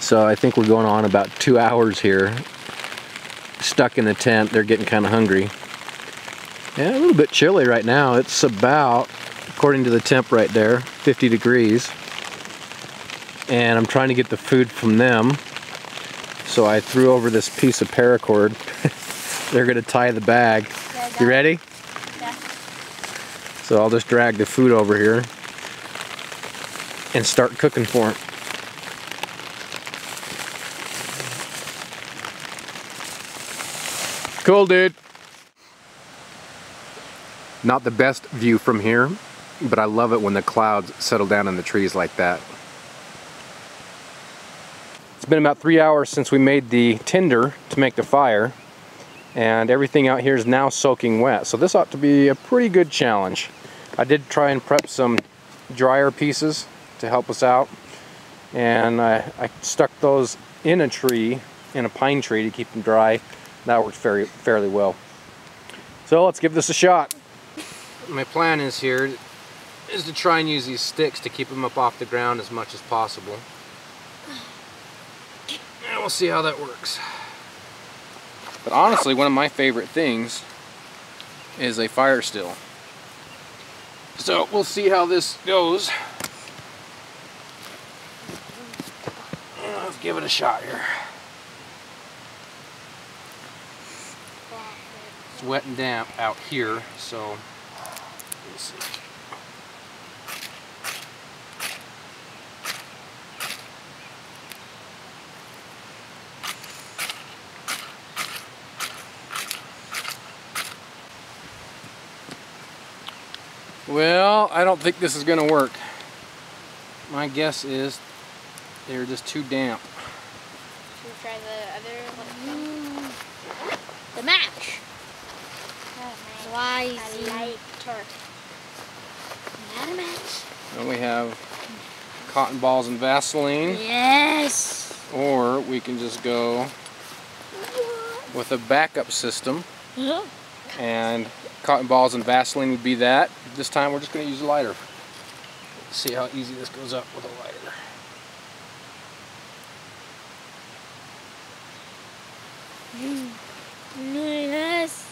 So I think we're going on about 2 hours here, stuck in the tent. They're getting kind of hungry. Yeah, a little bit chilly right now. It's about, according to the temp right there, 50 degrees. And I'm trying to get the food from them. So I threw over this piece of paracord. They're gonna tie the bag. You ready? Yeah. So I'll just drag the food over here and start cooking for them. Cool, dude. Not the best view from here, but I love it when the clouds settle down in the trees like that. It's been about 3 hours since we made the tinder to make the fire, and everything out here is now soaking wet, so this ought to be a pretty good challenge. I did try and prep some drier pieces to help us out, and I stuck those in a tree, in a pine tree, to keep them dry. That worked fairly well. So let's give this a shot. My plan is here is to try and use these sticks to keep them up off the ground as much as possible. And we'll see how that works. But honestly, one of my favorite things is a fire still. So we'll see how this goes. Let's give it a shot here. It's wet and damp out here, so we'll see. Well, I don't think this is going to work. My guess is they're just too damp. Should we try the other? The match. Why I like tarp. Not a match. Then we have cotton balls and Vaseline. Yes. Or we can just go with a backup system. And cotton balls and Vaseline would be that. This time we're just going to use a lighter. Let's see how easy this goes up with a lighter. Yes.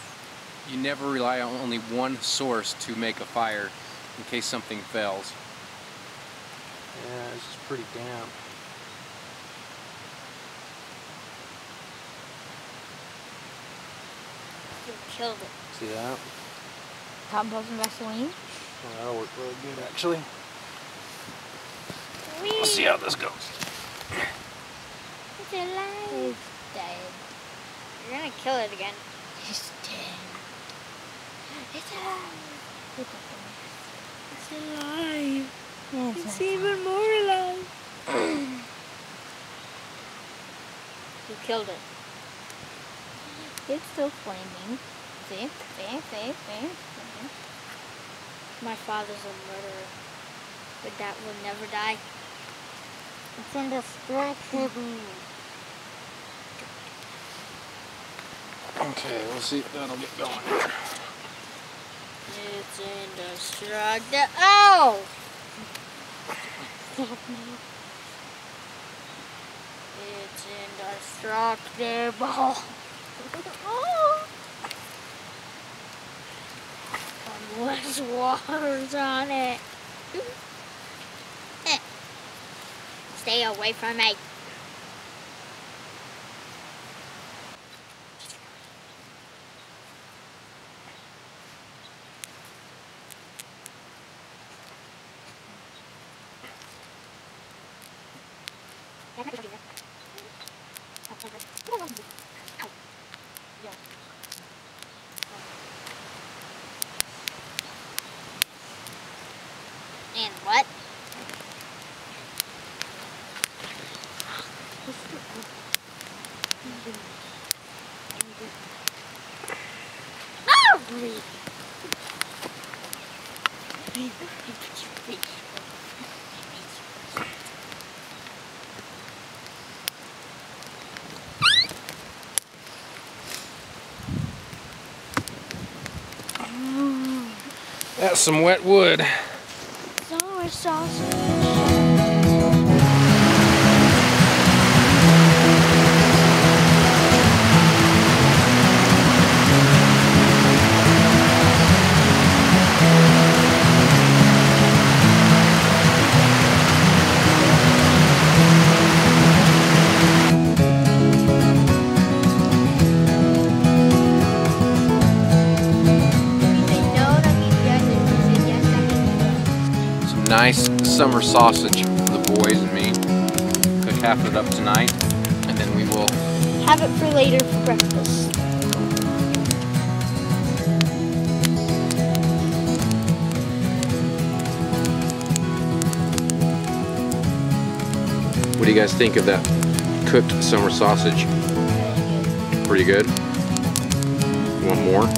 You never rely on only one source to make a fire in case something fails. Yeah, it's just pretty damp. You killed it. See that? Cotton balls and Vaseline. Oh, that'll work really good, actually. We'll see how this goes. It's alive. It's dead. You're gonna kill it again. It's dead. It's alive. It's alive. Yes, it's even more alive. You killed it. It's still flaming. See? See? My father's a murderer, but that will never die. It's indestructible. Okay, we'll see if that'll get going here. It's indestructible. Oh! It's indestructible. Less water's on it. Stay away from me. And what? That's some wet wood. Sausage. nice summer sausage for the boys and me. Cook half of it up tonight, and then we will have it for later for breakfast. What do you guys think of that cooked summer sausage? Pretty good. You want more?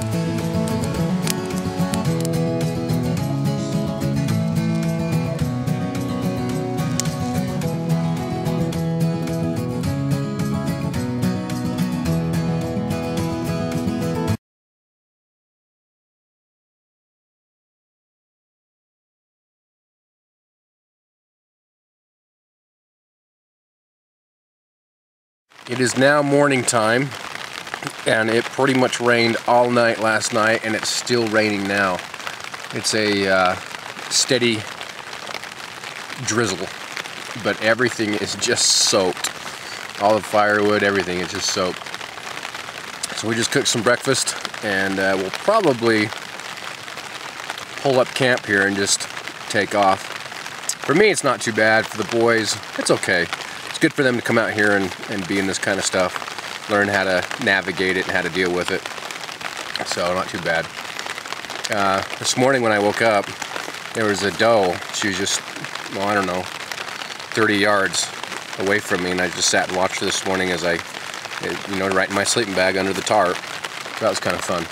It is now morning time, and it pretty much rained all night last night, and it's still raining now. It's a steady drizzle, but everything is just soaked. All the firewood, everything is just soaked. So we just cooked some breakfast, and we'll probably pull up camp here and just take off. For me, it's not too bad. For the boys, it's okay. It's good for them to come out here and be in this kind of stuff, learn how to navigate it and how to deal with it. So not too bad. This morning when I woke up, there was a doe. She was just, well, I don't know, 30 yards away from me, and I just sat and watched her this morning as I, you know, right in my sleeping bag under the tarp. That was kind of fun.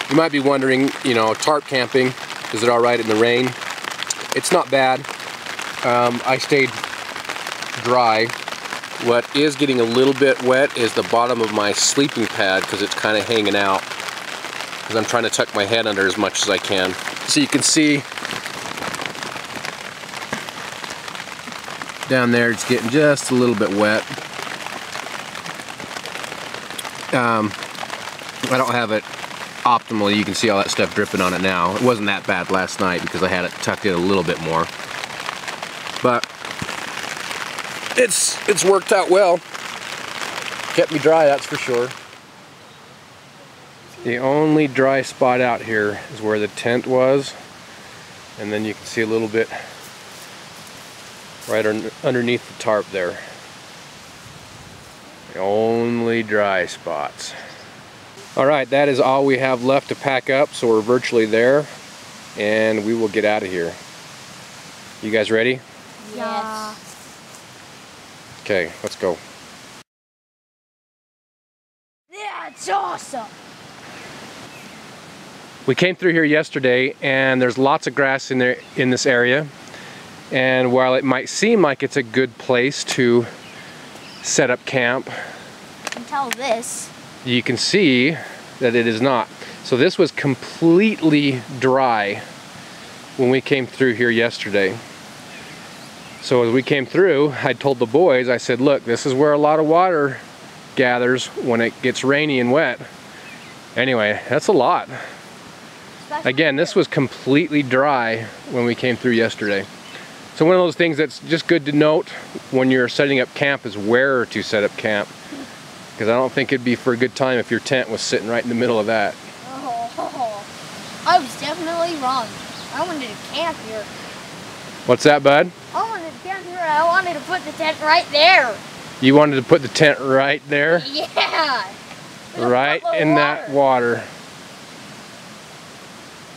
You might be wondering, you know, tarp camping, is it all right in the rain? It's not bad. I stayed dry. What is getting a little bit wet is the bottom of my sleeping pad, because it's kind of hanging out, because I'm trying to tuck my head under as much as I can. So you can see down there it's getting just a little bit wet. I don't have it optimally. You can see all that stuff dripping on it now. It wasn't that bad last night because I had it tucked in a little bit more, but it's worked out well. Kept me dry, that's for sure. The only dry spot out here is where the tent was, and then you can see a little bit right underneath the tarp there. The only dry spots. Alright, that is all we have left to pack up, so we're virtually there, and we will get out of here. You guys ready? Yes. Okay, let's go. That's awesome! We came through here yesterday, and there's lots of grass in there in this area, and while it might seem like it's a good place to set up camp, Until this. you can see that it is not. So this was completely dry when we came through here yesterday. So as we came through, I told the boys, I said, look, this is where a lot of water gathers when it gets rainy and wet. Anyway, that's a lot. Again, this was completely dry when we came through yesterday. So one of those things that's just good to note when you're setting up camp is where to set up camp. Because I don't think it'd be for a good time if your tent was sitting right in the middle of that. Oh, I was definitely wrong. I wanted to camp here. What's that, bud? I wanted to camp here and I wanted to put the tent right there. You wanted to put the tent right there? Yeah. Right in that water.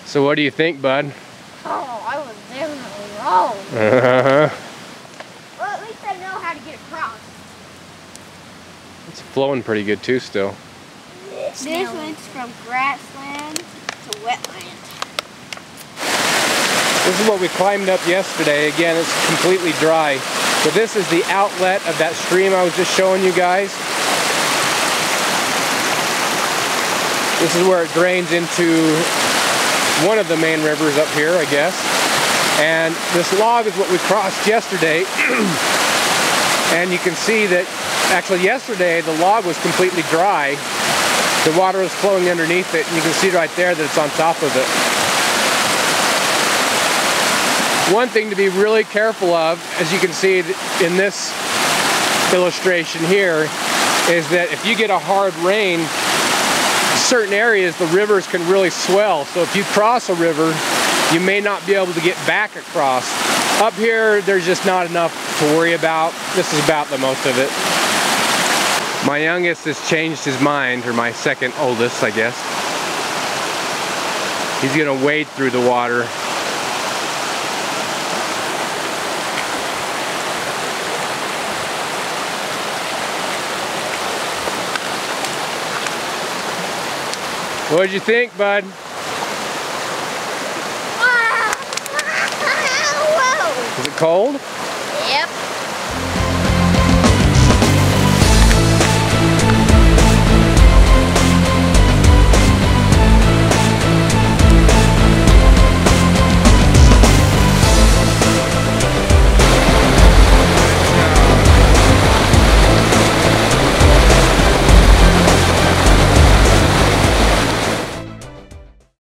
So what do you think, bud? Oh, I was definitely wrong. Uh-huh. Well, at least I know how to get across. It's flowing pretty good too still. This went from grassland to wetland. This is what we climbed up yesterday. Again, it's completely dry. But this is the outlet of that stream I was just showing you guys. This is where it drains into one of the main rivers up here, I guess. And this log is what we crossed yesterday. And you can see that actually yesterday the log was completely dry. The water was flowing underneath it, and you can see right there that it's on top of it. One thing to be really careful of, as you can see in this illustration here, is that if you get a hard rain, certain areas the rivers can really swell. So if you cross a river, you may not be able to get back across. Up here, there's just not enough to worry about. This is about the most of it. My youngest has changed his mind, or my second oldest, I guess. He's gonna wade through the water. What'd you think, bud? Whoa. Is it cold? Yep.